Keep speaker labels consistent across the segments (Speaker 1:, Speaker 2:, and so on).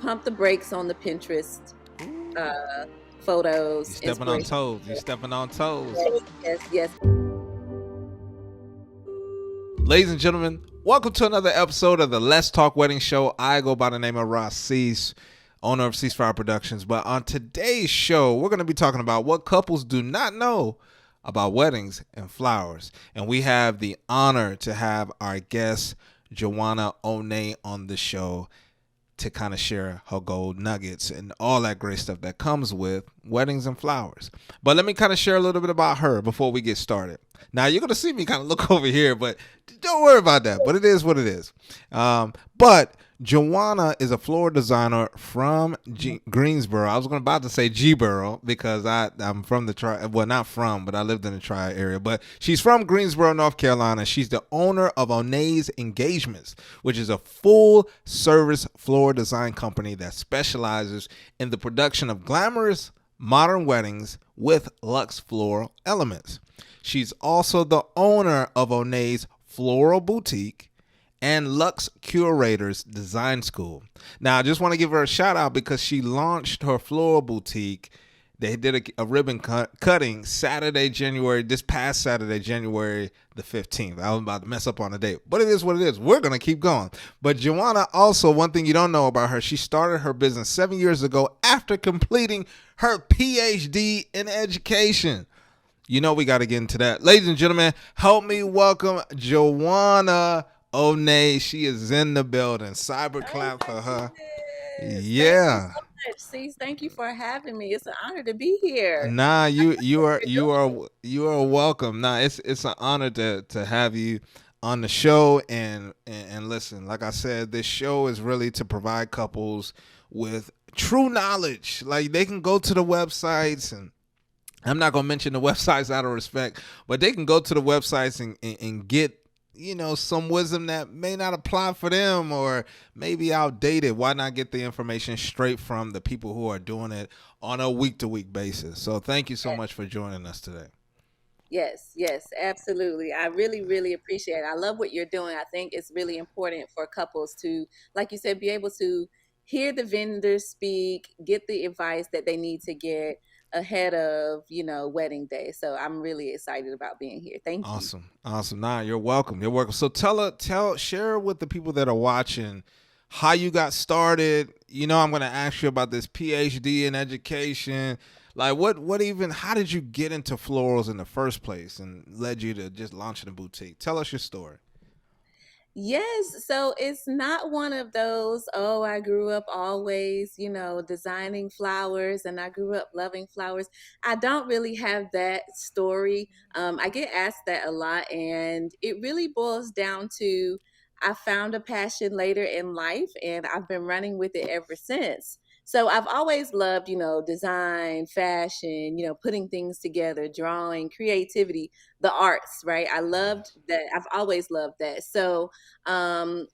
Speaker 1: pump the brakes on the Pinterest uh, photos, inspiration.
Speaker 2: You stepping on toes.
Speaker 1: Yes, yes.
Speaker 2: Ladies and gentlemen, welcome to another episode of the Let's Talk Wedding Show. I go by the name of Ross Cease, owner of Ceasefire Productions. But on today's show, we're going to be talking about what couples do not know about weddings and flowers. And we have the honor to have our guest, Jawana Oniee, on the show to kind of share her gold nuggets and all that great stuff that comes with weddings and flowers. But let me kind of share a little bit about her before we get started. Now, you're going to see me kind of look over here, but don't worry about that. But it is what it is. But Jawana is a floral designer from Greensboro. I was about to say G-Boro because I'm from the tri. Well, not from, but I lived in the tri area. But she's from Greensboro, North Carolina. She's the owner of Onieé's Engagements, which is a full-service floral design company that specializes in the production of glamorous modern weddings with luxe floral elements. She's also the owner of Onieé's Floral Boutique and Luxe Curators Design School. Now, I just want to give her a shout out because she launched her floral boutique. They did a ribbon cutting this past Saturday, January the 15th. I was about to mess up on the date, but it is what it is. We're going to keep going. But Jawana, also, one thing you don't know about her, she started her business 7 years ago after completing her PhD in education. You know we got to get into that. Ladies and gentlemen, help me welcome Jawana Oniee. She is in the building. Cyber clap for her. Yeah.
Speaker 1: Thank you for having me. It's an honor to be here.
Speaker 2: Nah, you are welcome. Nah, it's an honor to have you on the show and listen, like I said, this show is really to provide couples with true knowledge. Like they can go to the websites, and I'm not gonna mention the websites out of respect, but they can go to the websites and get, some wisdom that may not apply for them or maybe outdated. Why not get the information straight from the people who are doing it on a week-to-week basis? So thank you so much for joining us today.
Speaker 1: Yes, absolutely. I really, really appreciate it. I love what you're doing. I think it's really important for couples to, like you said, be able to hear the vendors speak, get the advice that they need to get ahead of, wedding day. So I'm really excited about being here. Thank you.
Speaker 2: Awesome. Nah, you're welcome. So share with the people that are watching how you got started. I'm going to ask you about this PhD in education. Like how did you get into florals in the first place and led you to just launching a boutique? Tell us your story.
Speaker 1: Yes, so it's not one of those, oh, I grew up always, designing flowers and I grew up loving flowers. I don't really have that story. I get asked that a lot, and it really boils down to I found a passion later in life and I've been running with it ever since. So I've always loved, design, fashion, putting things together, drawing, creativity, the arts, right? I loved that. I've always loved that. So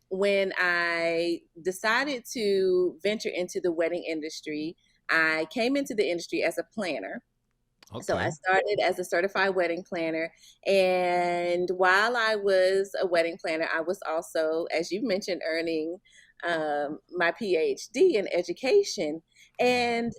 Speaker 1: when I decided to venture into the wedding industry, I came into the industry as a planner.
Speaker 2: Okay.
Speaker 1: So I started as a certified wedding planner. And while I was a wedding planner, I was also, as you mentioned, earning my PhD in education. And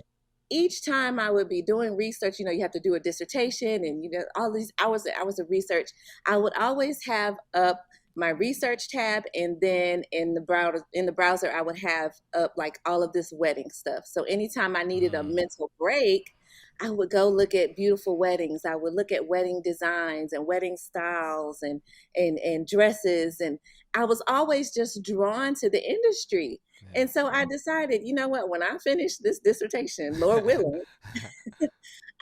Speaker 1: each time I would be doing research, you have to do a dissertation and, all these hours of research, I would always have up my research tab, and then in the browser I would have up like all of this wedding stuff. So anytime I needed a mental break, I would go look at beautiful weddings. I would look at wedding designs and wedding styles and dresses, and I was always just drawn to the industry. And so I decided, you know what, when I finish this dissertation, Lord willing,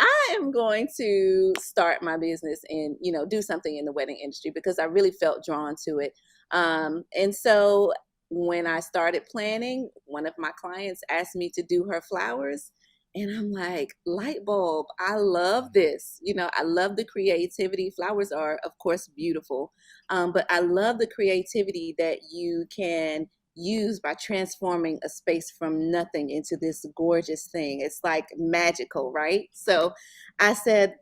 Speaker 1: I am going to start my business and, do something in the wedding industry because I really felt drawn to it. And so when I started planning, one of my clients asked me to do her flowers. And I'm like, light bulb, I love this. I love the creativity. Flowers are, of course, beautiful. But I love the creativity that you can use by transforming a space from nothing into this gorgeous thing. It's like magical, right? So I said,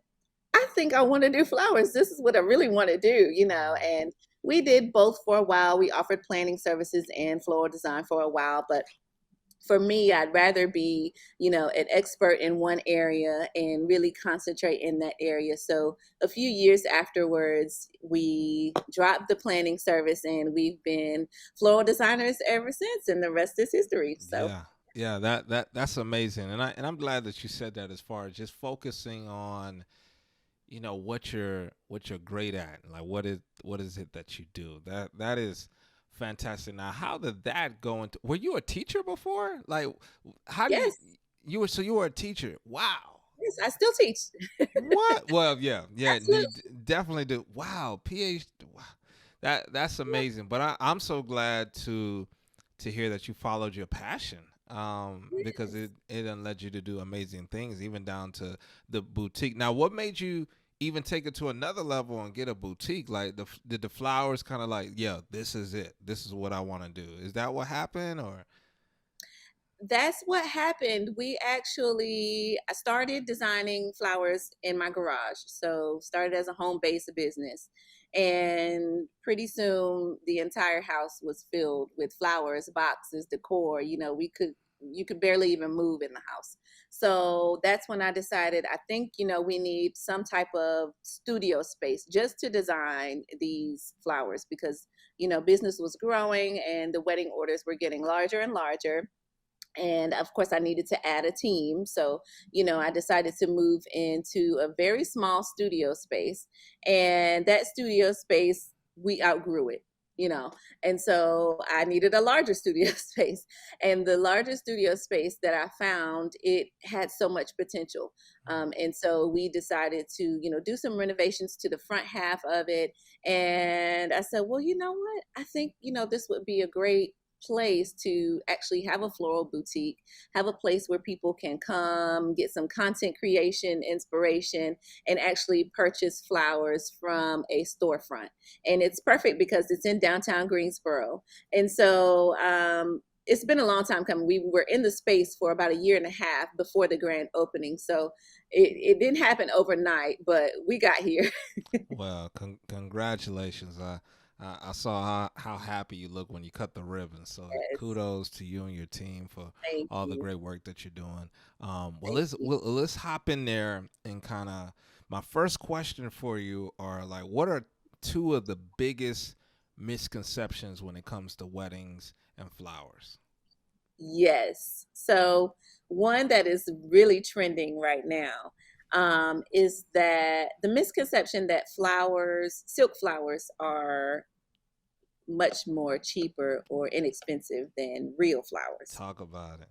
Speaker 1: I think I want to do flowers. This is what I really want to do, and we did both for a while. We offered planning services and floral design for a while, but For me, I'd rather be, an expert in one area and really concentrate in that area. So a few years afterwards, we dropped the planning service and we've been floral designers ever since, and the rest is history. So,
Speaker 2: Yeah, yeah, that's amazing, and I'm glad that you said that. As far as just focusing on, what you're great at, like what is it that you do. That is fantastic. Now, how did that go into? Were you a teacher before? Like, how do you
Speaker 1: yes,
Speaker 2: you were so you were a teacher? Wow.
Speaker 1: yes, I still teach.
Speaker 2: What? Well, yeah, yeah, you
Speaker 1: Absolutely.
Speaker 2: definitely do. Wow, PhD. Wow. That's amazing. But I'm so glad to hear that you followed your passion. Because
Speaker 1: Yes.
Speaker 2: it done led you to do amazing things, even down to the boutique. Now, what made you even take it to another level and get a boutique? Like, did the flowers kind of like, yeah, this is it. This is what I want to do. Is that what happened, or?
Speaker 1: That's what happened. I started designing flowers in my garage. So started as a home-based business. And pretty soon the entire house was filled with flowers, boxes, decor. You could barely even move in the house. So that's when I decided, I think, we need some type of studio space just to design these flowers because, business was growing and the wedding orders were getting larger and larger, and of course I needed to add a team. So I decided to move into a very small studio space, and that studio space, we outgrew it, you know and so I needed a larger studio space, and the larger studio space that I found, it had so much potential. And so we decided to do some renovations to the front half of it, and I said, well, you know what, I think this would be a great place to actually have a floral boutique, have a place where people can come get some content creation inspiration and actually purchase flowers from a storefront. And it's perfect because it's in downtown Greensboro. And so it's been a long time coming. We were in the space for about a year and a half before the grand opening. So it didn't happen overnight, but we got here.
Speaker 2: Well, congratulations. I saw how happy you look when you cut the ribbon. So
Speaker 1: Yes,
Speaker 2: kudos to you and your team for
Speaker 1: thank
Speaker 2: all the
Speaker 1: you.
Speaker 2: great work that you're doing. Well,
Speaker 1: Thank you.
Speaker 2: let's hop in there and kind of. My first question for you are like, what are two of the biggest misconceptions when it comes to weddings and flowers?
Speaker 1: Yes. So one that is really trending right now is that the misconception that silk flowers, are much more cheaper or inexpensive than real flowers.
Speaker 2: Talk about it.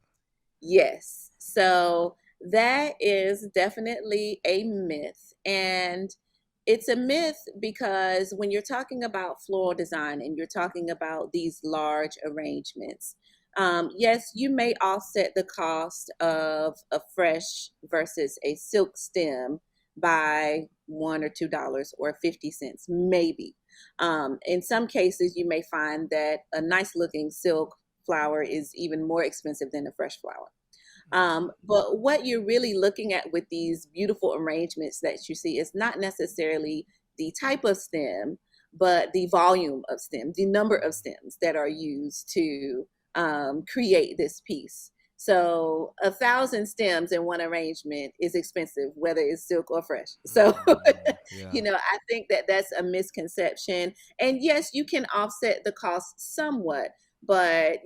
Speaker 1: Yes. So that is definitely a myth. And it's a myth because when you're talking about floral design and you're talking about these large arrangements, yes, you may offset the cost of a fresh versus a silk stem by $1 or $2 or 50 cents, maybe. In some cases, you may find that a nice looking silk flower is even more expensive than a fresh flower. But what you're really looking at with these beautiful arrangements that you see is not necessarily the type of stem, but the volume of stem, the number of stems that are used to create this piece. So 1,000 stems in one arrangement is expensive, whether it's silk or fresh. So,
Speaker 2: Yeah.
Speaker 1: I think that that's a misconception. And yes, you can offset the cost somewhat, but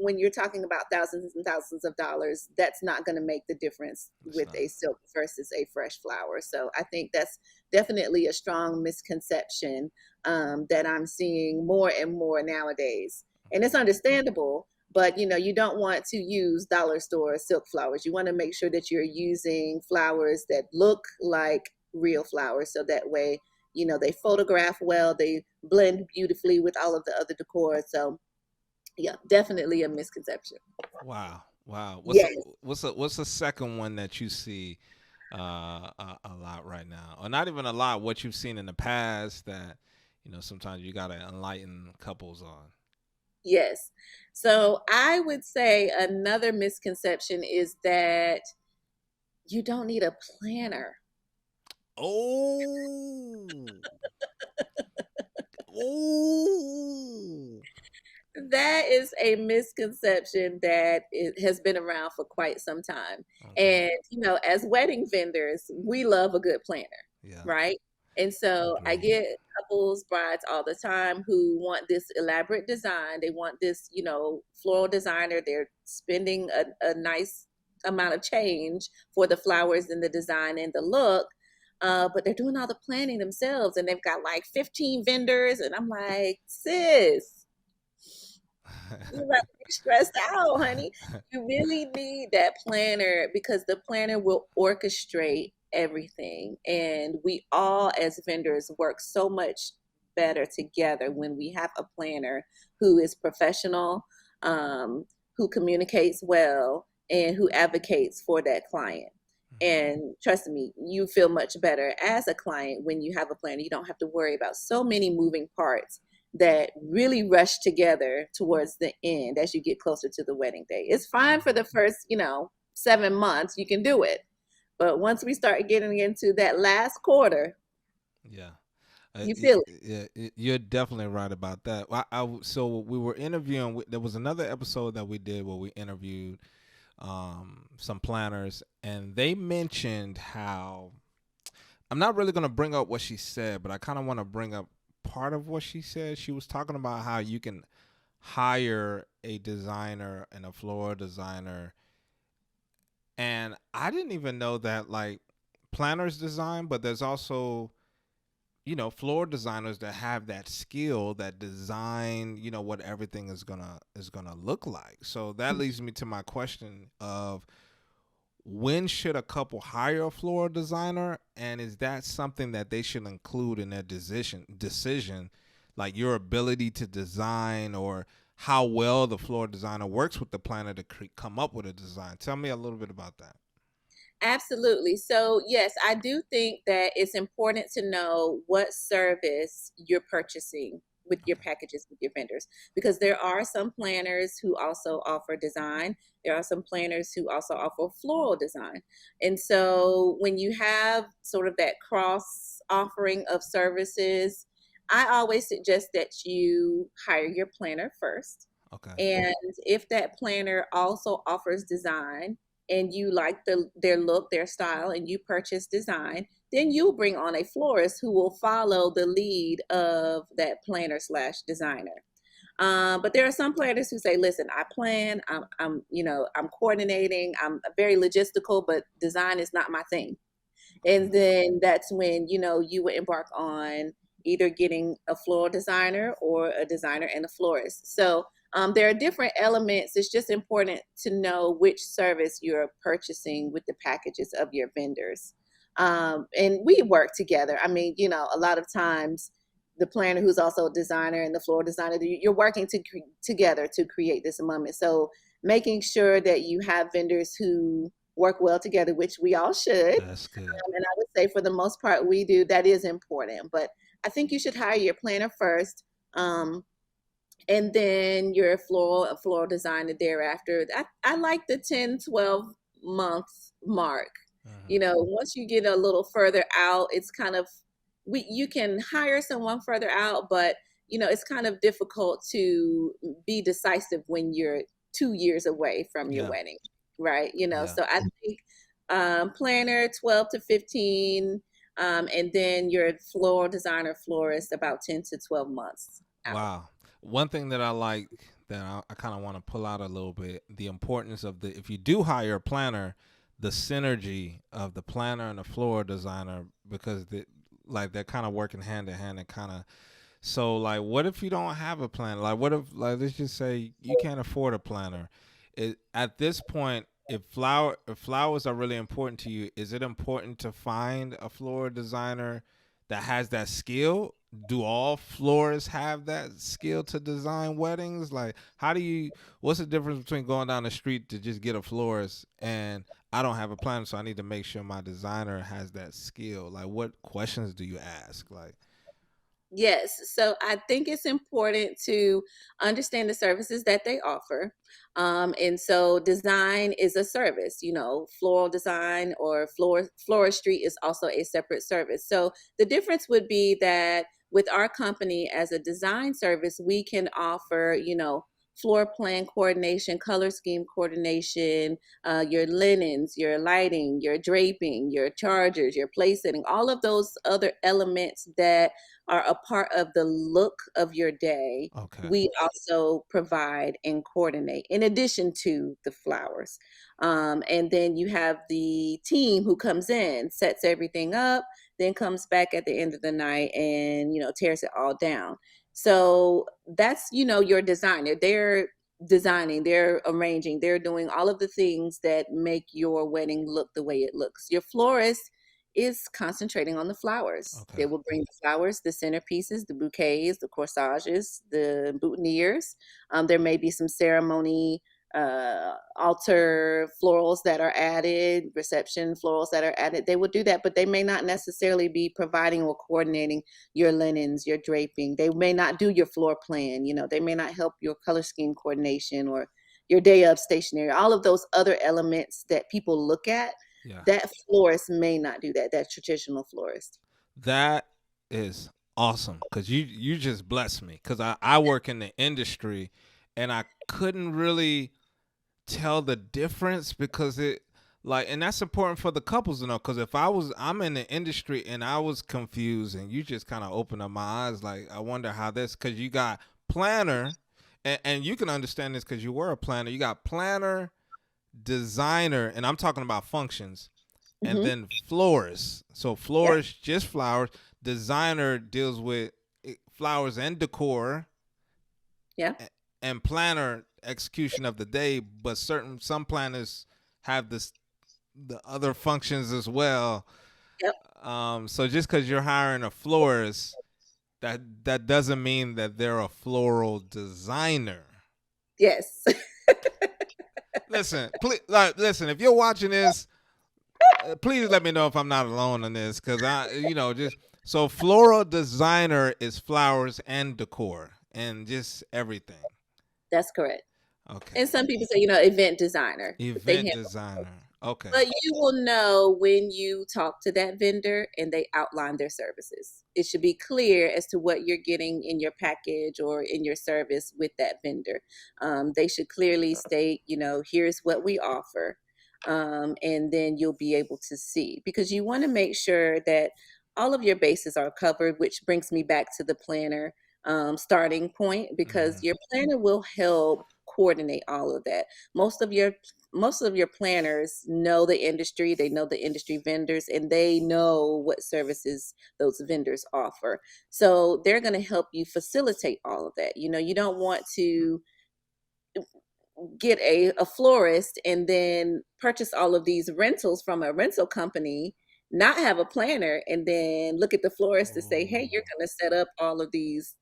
Speaker 1: when you're talking about thousands and thousands of dollars, that's not going to make the difference
Speaker 2: It's
Speaker 1: with
Speaker 2: not.
Speaker 1: a silk versus a fresh flower. So I think that's definitely a strong misconception that I'm seeing more and more nowadays. And it's understandable, but you don't want to use dollar store silk flowers. You want to make sure that you're using flowers that look like real flowers, so that way they photograph well, they blend beautifully with all of the other decor. So yeah, definitely a misconception.
Speaker 2: Wow. Wow.
Speaker 1: Yes,
Speaker 2: What's the second one that you see a lot right now? Or not even a lot, what you've seen in the past that sometimes you got to enlighten couples on.
Speaker 1: yes. So I would say another misconception is that you don't need a planner.
Speaker 2: Oh. Oh.
Speaker 1: That is a misconception that it has been around for quite some time.
Speaker 2: Okay.
Speaker 1: And, as wedding vendors, we love a good planner,
Speaker 2: Yeah.
Speaker 1: right? And so I
Speaker 2: Agreed.
Speaker 1: get couples, brides all the time who want this elaborate design. They want this, floral designer. They're spending a nice amount of change for the flowers and the design and the look. But they're doing all the planning themselves and they've got like 15 vendors. And I'm like, sis, you about to be stressed out, honey. You really need that planner because the planner will orchestrate everything. And we all, as vendors, work so much better together when we have a planner who is professional, who communicates well, and who advocates for that client.
Speaker 2: Mhm.
Speaker 1: And trust me, you feel much better as a client when you have a planner. You don't have to worry about so many moving parts that really rush together towards the end as you get closer to the wedding day. It's fine for the first, 7 months, you can do it. But once we start getting into that last quarter,
Speaker 2: Yeah.
Speaker 1: you feel it.
Speaker 2: Yeah, you're definitely right about that. So we were interviewing. There was another episode that we did where we interviewed some planners, and they mentioned how I'm not really going to bring up what she said, but I kind of want to bring up part of what she said. She was talking about how you can hire a designer and a floral designer, and I didn't even know that like planners design, but there's also floor designers that have that skill that design what everything is gonna look like. So that leads me to my question of when should a couple hire a floral designer, and is that something that they should include in their decision, like your ability to design or how well the floor designer works with the planner to come up with a design? Tell me a little bit about that.
Speaker 1: Absolutely. So, yes, I do think that it's important to know what service you're purchasing with your
Speaker 2: Okay.
Speaker 1: packages with your vendors because there are some planners who also offer design. There are some planners who also offer floral design. And so, when you have sort of that cross offering of services, I always suggest that you hire your planner first.
Speaker 2: Okay.
Speaker 1: And if that planner also offers design, and you like their look, their style, and you purchase design, then you'll bring on a florist who will follow the lead of that planner slash designer. But there are some planners who say, "Listen, I plan. I'm coordinating. I'm very logistical, but design is not my thing."
Speaker 2: Okay.
Speaker 1: And then that's when you would embark on either getting a floral designer or a designer and a florist. So there are different elements. It's just important to know which service you're purchasing with the packages of your vendors. And we work together. I mean, a lot of times the planner who's also a designer and the floral designer, you're working together to create this moment. So making sure that you have vendors who work well together, which we all should.
Speaker 2: That's good.
Speaker 1: And I would say for the most part, we do. That is important. But I think you should hire your planner first. And then your floral designer thereafter. I like the 10, 12 month mark.
Speaker 2: Hmm.
Speaker 1: Once you get a little further out, it's kind of you can hire someone further out, but it's kind of difficult to be decisive when you're 2 years away from your
Speaker 2: Yeah.
Speaker 1: wedding, right?
Speaker 2: Yeah.
Speaker 1: So I think planner 12 to 15, and then your floral designer florist about 10 to 12 months out.
Speaker 2: Wow. One thing that I like that I kind of want to pull out a little bit, the importance of if you do hire a planner, the synergy of the planner and the floor designer, because like they're kind of working hand in hand and kind of, so like what if you don't have a planner? Like what if, like, let's just say you can't afford a planner. At this point, if flowers are really important to you, is it important to find a floor designer that has that skill? Do all florists have that skill to design weddings? Like, what's the difference between going down the street to just get a florist and I don't have a planner, so I need to make sure my designer has that skill? Like, what questions do you ask? Like,
Speaker 1: Yes. So I think it's important to understand the services that they offer. And so design is a service, floral design or floristry is also a separate service. So the difference would be that with our company as a design service, we can offer, floor plan coordination, color scheme coordination, your linens, your lighting, your draping, your chargers, your place setting, all of those other elements that are a part of the look of your day.
Speaker 2: Okay.
Speaker 1: We also provide and coordinate in addition to the flowers. And then you have the team who comes in, sets everything up, then comes back at the end of the night and, tears it all down. So that's, your designer. They're designing, they're arranging, they're doing all of the things that make your wedding look the way it looks. Your florist is concentrating on the flowers.
Speaker 2: Okay.
Speaker 1: They will bring the flowers, the centerpieces, the bouquets, the corsages, the boutonnieres. There may be some ceremony altar florals that are added, reception florals that are added. They will do that, but they may not necessarily be providing or coordinating your linens, your draping. They may not do your floor plan. They may not help your color scheme coordination or your day of stationery, all of those other elements that people look at.
Speaker 2: Yeah.
Speaker 1: That florist may not do that, that traditional florist.
Speaker 2: That is awesome because you just blessed me because I work in the industry and I couldn't really tell the difference because it like and that's important for the couples to know because if I'm in the industry and I was confused and you just kind of opened up my eyes like I wonder how this because you got planner and you can understand this because you were a planner, you got planner, designer, and I'm talking about functions, and
Speaker 1: Mm-hmm.
Speaker 2: then florist. So
Speaker 1: Yep.
Speaker 2: florist just flowers, designer deals with flowers and decor,
Speaker 1: Yeah.
Speaker 2: and planner execution of the day, but some planners have the other functions as well.
Speaker 1: Yep.
Speaker 2: So just because you're hiring a florist, that doesn't mean that they're a floral designer.
Speaker 1: Yes.
Speaker 2: Listen, please, listen. If you're watching this, please let me know if I'm not alone in this, because just so floral designer is flowers and decor and just everything.
Speaker 1: That's correct.
Speaker 2: Okay.
Speaker 1: And some people say, event designer. They
Speaker 2: Event
Speaker 1: handle.
Speaker 2: designer. Okay.
Speaker 1: But you will know when you talk to that vendor and they outline their services. It should be clear as to what you're getting in your package or in your service with that vendor. They should clearly state, here's what we offer. And then you'll be able to see because you want to make sure that all of your bases are covered, which brings me back to the planner starting point because
Speaker 2: Mhm.
Speaker 1: your planner will help coordinate all of that. Most of your planners know the industry, they know the industry vendors, and they know what services those vendors offer. So they're going to help you facilitate all of that. You don't want to get a florist and then purchase all of these rentals from a rental company, not have a planner, and then look at the florist to say, hey, you're going to set up all of these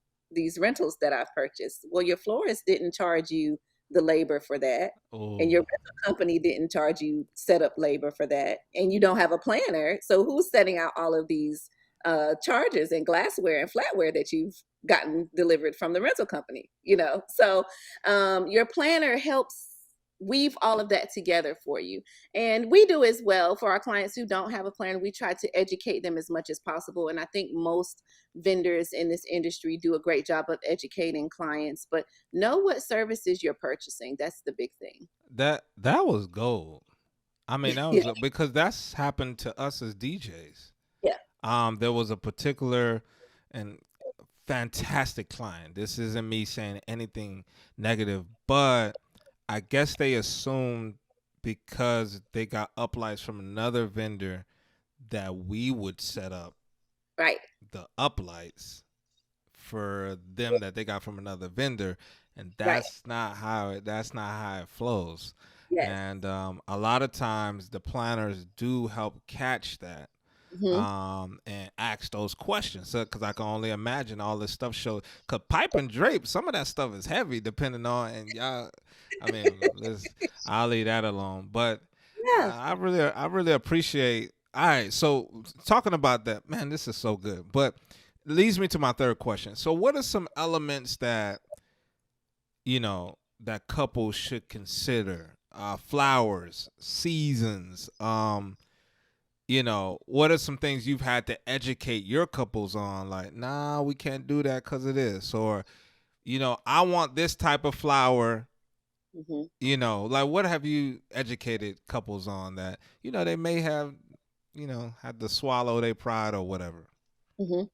Speaker 1: rentals that I've purchased. Well, your florist didn't charge you the labor for that, and your
Speaker 2: Oh,
Speaker 1: rental company didn't charge you setup labor for that, and you don't have a planner. So who's setting out all of these charges and glassware and flatware that you've gotten delivered from the rental company? So your planner helps weave all of that together for you. And we do as well for our clients who don't have a planner. We try to educate them as much as possible. And I think most vendors in this industry do a great job of educating clients, but know what services you're purchasing. That's the big thing.
Speaker 2: that was gold. I mean, that
Speaker 1: Yeah.
Speaker 2: was because that's happened to us as DJs.
Speaker 1: Yeah.
Speaker 2: There was a particular and fantastic client. This isn't me saying anything negative, but I guess they assumed because they got uplights from another vendor that we would set up
Speaker 1: Right.
Speaker 2: the uplights for them that they got from another vendor, and
Speaker 1: Right.
Speaker 2: that's not how it flows.
Speaker 1: Yes.
Speaker 2: And a lot of times the planners do help catch that,
Speaker 1: Hmm.
Speaker 2: and ask those questions. So, because I can only imagine all this stuff show. Cause pipe and drape, some of that stuff is heavy, depending on and y'all. I mean, I'll leave that alone. But
Speaker 1: Yeah.
Speaker 2: I really appreciate. All right, so talking about that, man, this is so good. But leads me to my third question. So, what are some elements that couples should consider? Flowers, seasons, what are some things you've had to educate your couples on? Like, nah, we can't do that because of this. Or, I want this type of flower.
Speaker 1: Mm-hmm.
Speaker 2: Like, what have you educated couples on that, they may have, had to swallow their pride or whatever?
Speaker 1: Mm-hmm.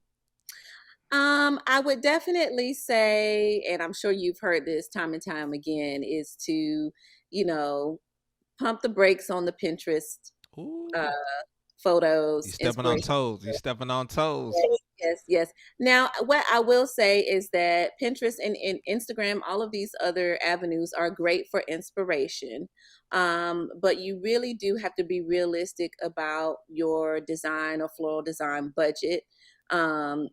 Speaker 1: I would definitely say, and I'm sure you've heard this time and time again, is to, you know, pump the brakes on the Pinterest uh,
Speaker 2: Ooh, you
Speaker 1: photos,
Speaker 2: stepping on
Speaker 1: inspiration.
Speaker 2: toes. You stepping on toes.
Speaker 1: Yes, yes, yes. Now, what I will say is that Pinterest and Instagram, all of these other avenues are great for inspiration. But you really do have to be realistic about your design or floral design budget. Um,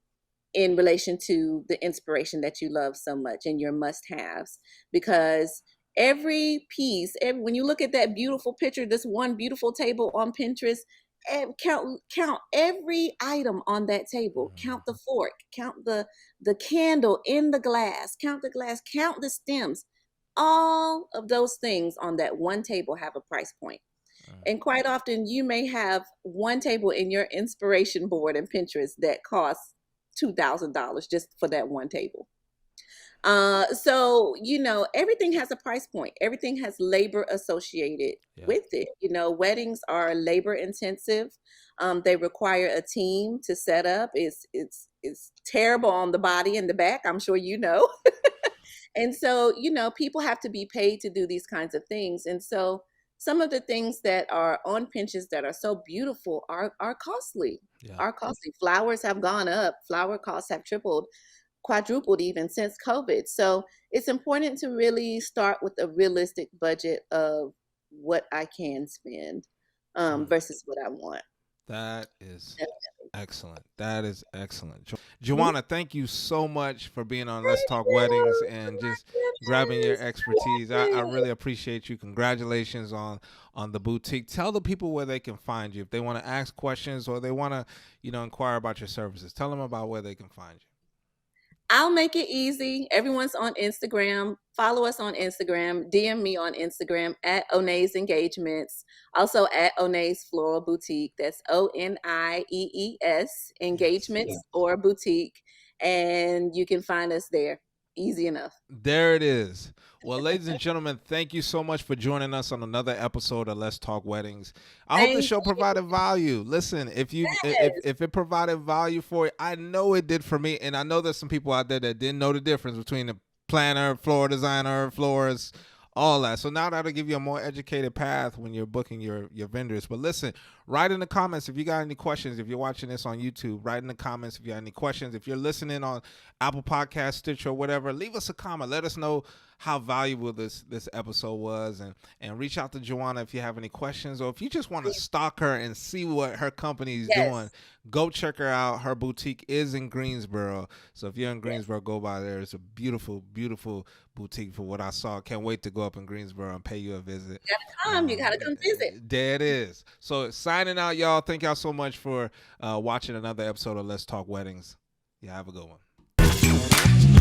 Speaker 1: in relation to the inspiration that you love so much and your must haves, because every piece, when you look at that beautiful picture, this one beautiful table on Pinterest, count every item on that table, count the fork, count the candle in the glass, count the glass, count the stems. All of those things on that one table have a price point. And quite often, you may have one table in your inspiration board in Pinterest that costs $2,000 just for that one table. So everything has a price point. Everything has labor associated
Speaker 2: Yeah.
Speaker 1: with it. Weddings are labor intensive. They require a team to set up. It's terrible on the body and the back. I'm sure you know. And so, people have to be paid to do these kinds of things. And so some of the things that are on Pinterest that are so beautiful are costly,
Speaker 2: Yeah.
Speaker 1: are costly. Flowers have gone up. Flower costs have tripled, quadrupled even since COVID. So it's important to really start with a realistic budget of what I can spend versus what I want.
Speaker 2: That is excellent. That is excellent.
Speaker 1: Mhm.
Speaker 2: Joanna, thank you so much for being on Let's Talk Weddings and just grabbing your expertise. I really appreciate you. Congratulations on the boutique. Tell the people where they can find you if they want to ask questions or they want to, inquire about your services. Tell them about where they can find you.
Speaker 1: I'll make it easy. Everyone's on Instagram. Follow us on Instagram. DM me on Instagram at Onieé's Engagements. Also at Onieé's Floral Boutique. That's Oniees Engagements or Boutique. And you can find us there. Easy enough.
Speaker 2: There it is. Well, ladies and gentlemen, thank you so much for joining us on another episode of Let's Talk Weddings. I hope the
Speaker 1: Thank
Speaker 2: show provided value. Listen, if you
Speaker 1: you.
Speaker 2: if it provided value for you, I know it did for me, and I know there's some people out there that didn't know the difference between a planner, floor designer, florist, all that. So now that'll give you a more educated path when you're booking your vendors. But listen, write in the comments if you got any questions. If you're watching this on YouTube, write in the comments if you got any questions. If you're listening on Apple Podcast, Stitch, or whatever, leave us a comment. Let us know how valuable this episode was, and reach out to Jawana if you have any questions, or if you just want to stalk her and see what her company is doing. Go check her out. Her boutique is in Greensboro, so if you're in Greensboro, go by there. It's a beautiful, beautiful boutique for what I saw. Can't wait to go up in Greensboro and pay you a visit.
Speaker 1: You gotta come visit.
Speaker 2: There it is. So signing out, y'all. Thank y'all so much for watching another episode of Let's Talk Weddings. Yeah, have a good one.